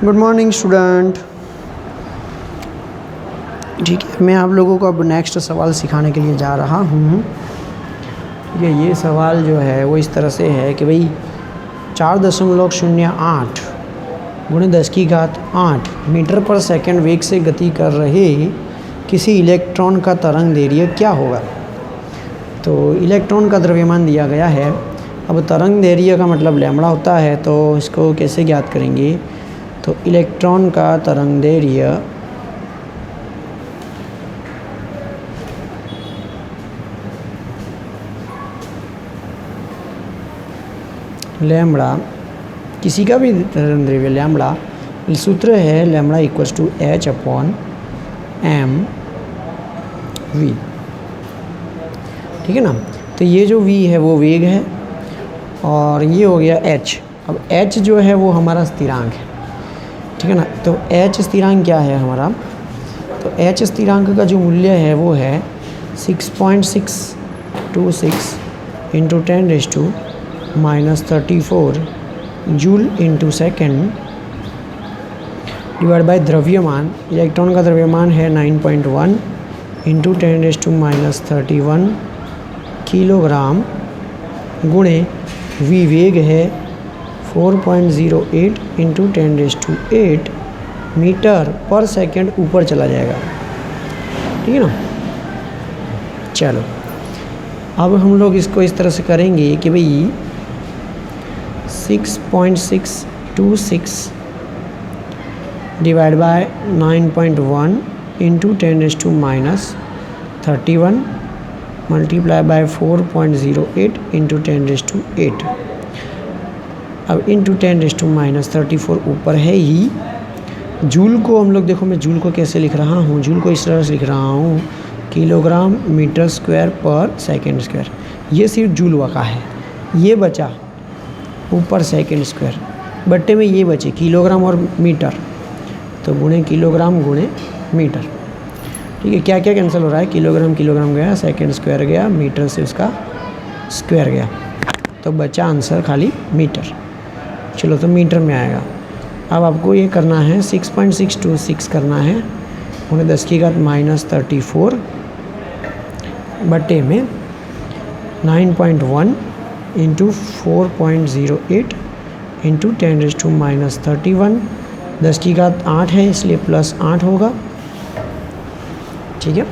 Good morning student. ठीक है, मैं आप लोगों को अब नेक्स्ट सवाल सिखाने के लिए जा रहा हूँ। ठीक है, ये सवाल जो है वो इस तरह से है कि भाई 4.08 गुणे 10⁸ मीटर पर सेकंड वेग से गति कर रहे किसी इलेक्ट्रॉन का तरंग दैर्घ्य क्या होगा। तो इलेक्ट्रॉन का द्रव्यमान दिया गया है। अब तरंग दैर्घ्य का मतलब लैम्बडा होता है, तो इसको कैसे ज्ञात करेंगे। तो इलेक्ट्रॉन का तरंग दैर्घ्य लैम्बडा, किसी का भी तरंग दैर्घ्य लैम्बडा, सूत्र है lambda equals to h upon m v। ठीक है ना। तो ये जो v है वो वेग है और ये हो गया h। अब h जो है वो हमारा स्थिरांक है। ठीक है ना। तो h स्थिरांक क्या है हमारा। तो h स्थिरांक का जो मूल्य है वो है 6.626 into 10⁻⁻34 joule into second divide by द्रव्यमान। इलेक्ट्रॉन का द्रव्यमान है 9.1 इंटू 10⁻31 किलोग्राम गुणे v वेग है 4.08 इंटू 10⁸ मीटर पर सेकंड ऊपर चला जाएगा। ठीक है ना। चलो अब हम लोग इसको इस तरह से करेंगे कि भाई 6.626 divide by 9.1 into 10⁻31 multiply by 4.08 into 10⁸। अब इंटू 10⁻34 ऊपर है ही। जूल को हम लोग देखो, मैं जूल को कैसे लिख रहा हूँ। जूल को इस तरह से लिख रहा हूँ किलोग्राम मीटर स्क्वायर पर सेकेंड स्क्वायर। ये सिर्फ जूल का है। ये बचा ऊपर सेकेंड स्क्वायर, बट्टे में ये बचे किलोग्राम और मीटर, तो गुणे किलोग्राम गुणे मीटर। ठीक है, क्या क्या कैंसिल हो रहा है। किलोग्राम किलोग्राम गया, सेकेंड स्क्वायर गया, मीटर से उसका स्क्वायर गया, तो बचा आंसर खाली मीटर। चलो तो मीटर में आएगा। अब आपको ये करना है 6.626 करना है उन्हें 10⁻34 बटे में 9.1 इंटू 4.08 इंटू 10⁻31। 10⁸ है इसलिए +8 होगा। ठीक है।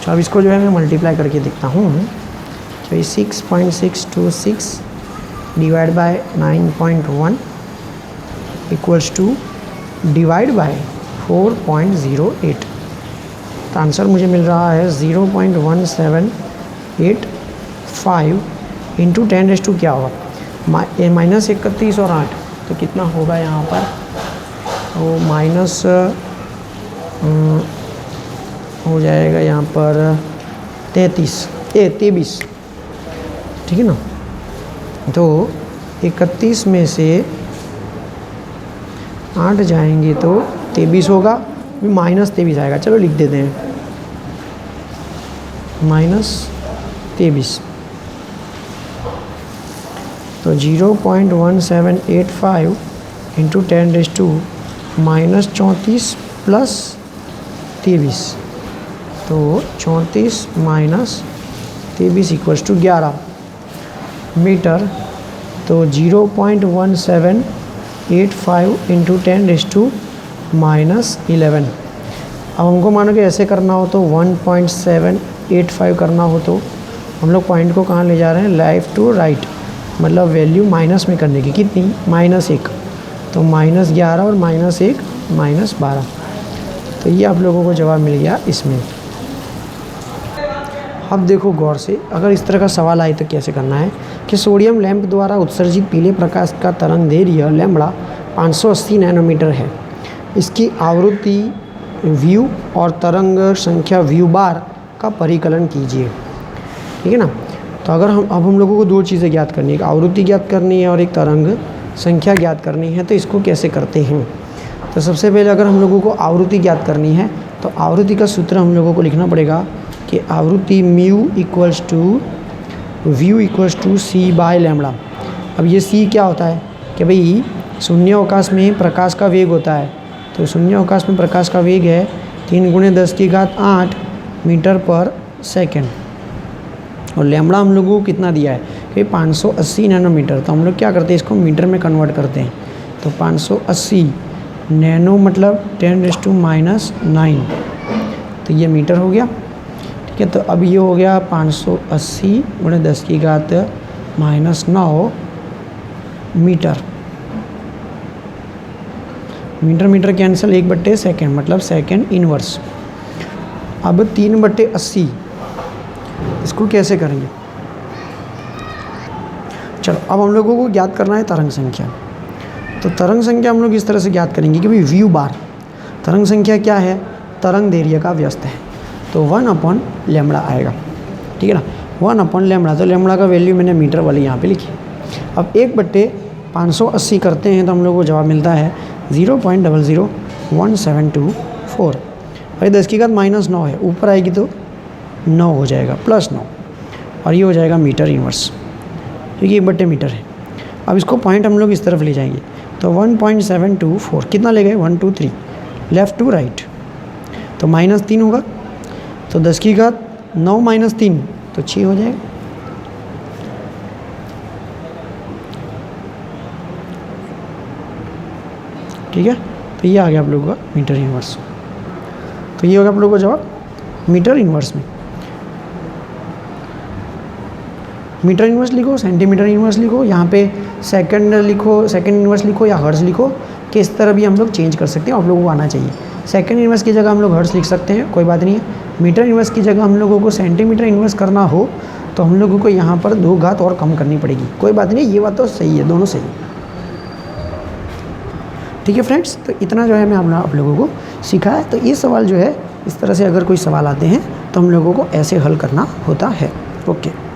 तो अब इसको जो है मैं मल्टीप्लाई करके देखता हूँ। तो ये 6.626 divide by 9.1 equals to divide by 4.08। तो आंसर मुझे मिल रहा है 0.1785 इंटू 10⁻, क्या होगा -31 और 8, तो कितना होगा यहाँ पर। तो माइनस हो जाएगा यहाँ पर 23। ठीक है ना। तो 31 में से 8 जाएंगे तो 23 होगा, -23 आएगा। चलो लिख देते हैं -23। तो 0.1785 इंटू 10⁻34 प्लस 23, तो 34 माइनस 23 इक्वल्स टू 11 मीटर। तो 0.1785 इंटू 10⁻11। अब हमको मानो कि ऐसे करना हो तो 1.785 करना हो तो हम लोग पॉइंट को कहाँ ले जा रहे हैं, लेफ्ट टू राइट, मतलब वैल्यू माइनस में करने की। कितनी, -1, तो -11 और -1 -12। तो ये आप लोगों को जवाब मिल गया इसमें। अब देखो गौर से, अगर इस तरह का सवाल आए तो कैसे करना है कि सोडियम लैंप द्वारा उत्सर्जित पीले प्रकाश का तरंग दैर्घ्य लैम्बडा 580 नैनोमीटर है। इसकी आवृत्ति व्यू और तरंग संख्या व्यू बार का परिकलन कीजिए। ठीक है ना। तो अगर हम लोगों को दो चीज़ें ज्ञात करनी है, एक आवृत्ति ज्ञात करनी है और एक तरंग संख्या ज्ञात करनी है। तो इसको कैसे करते हैं। तो सबसे पहले अगर हम लोगों को आवृत्ति ज्ञात करनी है तो आवृत्ति का सूत्र हम लोगों को लिखना पड़ेगा कि आवृत्ति म्यू इक्वल्स टू व्यू equals to C by lambda. अब ये सी क्या होता है कि भाई शून्य अवकाश में प्रकाश का वेग होता है, तो शून्य अवकाश में प्रकाश का वेग है 3 × 10⁸ मीटर पर सेकेंड। और लैम्बडा हम लोगों को कितना दिया है कि 580 नैनोमीटर। तो हम लोग क्या करते हैं, इसको मीटर में कन्वर्ट करते हैं। तो 580 नैनो मतलब 10⁻⁹, तो ये मीटर हो गया। ठीक है, तो अब ये हो गया 580 × 10⁻⁹ मीटर। मीटर कैंसिल, 1/सेकेंड मतलब सेकेंड इनवर्स। अब 3/80 इसको कैसे करेंगे, चलो अब हम लोगों को ज्ञात करना है तरंग संख्या। तो तरंग संख्या हम लोग इस तरह से ज्ञात करेंगे कि भाई व्यू बार, तरंग संख्या क्या है, तरंग दैर्घ्य का व्यस्त है, तो 1/λ आएगा। ठीक है ना, 1/λ। तो लैम्बडा का वैल्यू मैंने मीटर वाली यहाँ पे लिखी। अब 1/580 करते हैं तो हम लोग को जवाब मिलता है 0.00174। भाई 10⁻⁹ है, ऊपर आएगी तो 9 हो जाएगा, +9, और ये हो जाएगा मीटर इनवर्स, क्योंकि 1/मीटर है। अब इसको पॉइंट हम लोग इस तरफ ले जाएंगे, तो 1.724 कितना ले गए, 1 2 3 लेफ़्ट टू राइट, तो -3 होगा, तो 10⁻9 - 3 तो 6 हो जाएगा। ठीक है, तो ये आ गया आप लोगों का मीटर इनवर्स। तो ये होगा आप लोगों का जवाब मीटर इनवर्स में। मीटर इनवर्स लिखो, सेंटीमीटर इनवर्स लिखो, यहाँ पे सेकंड लिखो, सेकंड इनवर्स लिखो या हर्ट्ज़ लिखो, किस तरह भी हम लोग चेंज कर सकते हैं, आप लोगों को आना चाहिए। सेकंड इनवर्स की जगह हम लोग हर्ट्ज़ लिख सकते हैं, कोई बात नहीं है। मीटर इनवर्स की जगह हम लोगों को सेंटीमीटर इनवर्स करना हो तो हम लोगों को यहाँ पर 2 घात और कम करनी पड़ेगी, कोई बात नहीं, ये बात तो सही है, दोनों सही है। ठीक है फ्रेंड्स, तो इतना जो है मैं आप लोगों को सिखाया है। तो ये सवाल जो है इस तरह से अगर कोई सवाल आते हैं तो हम लोगों को ऐसे हल करना होता है। ओके।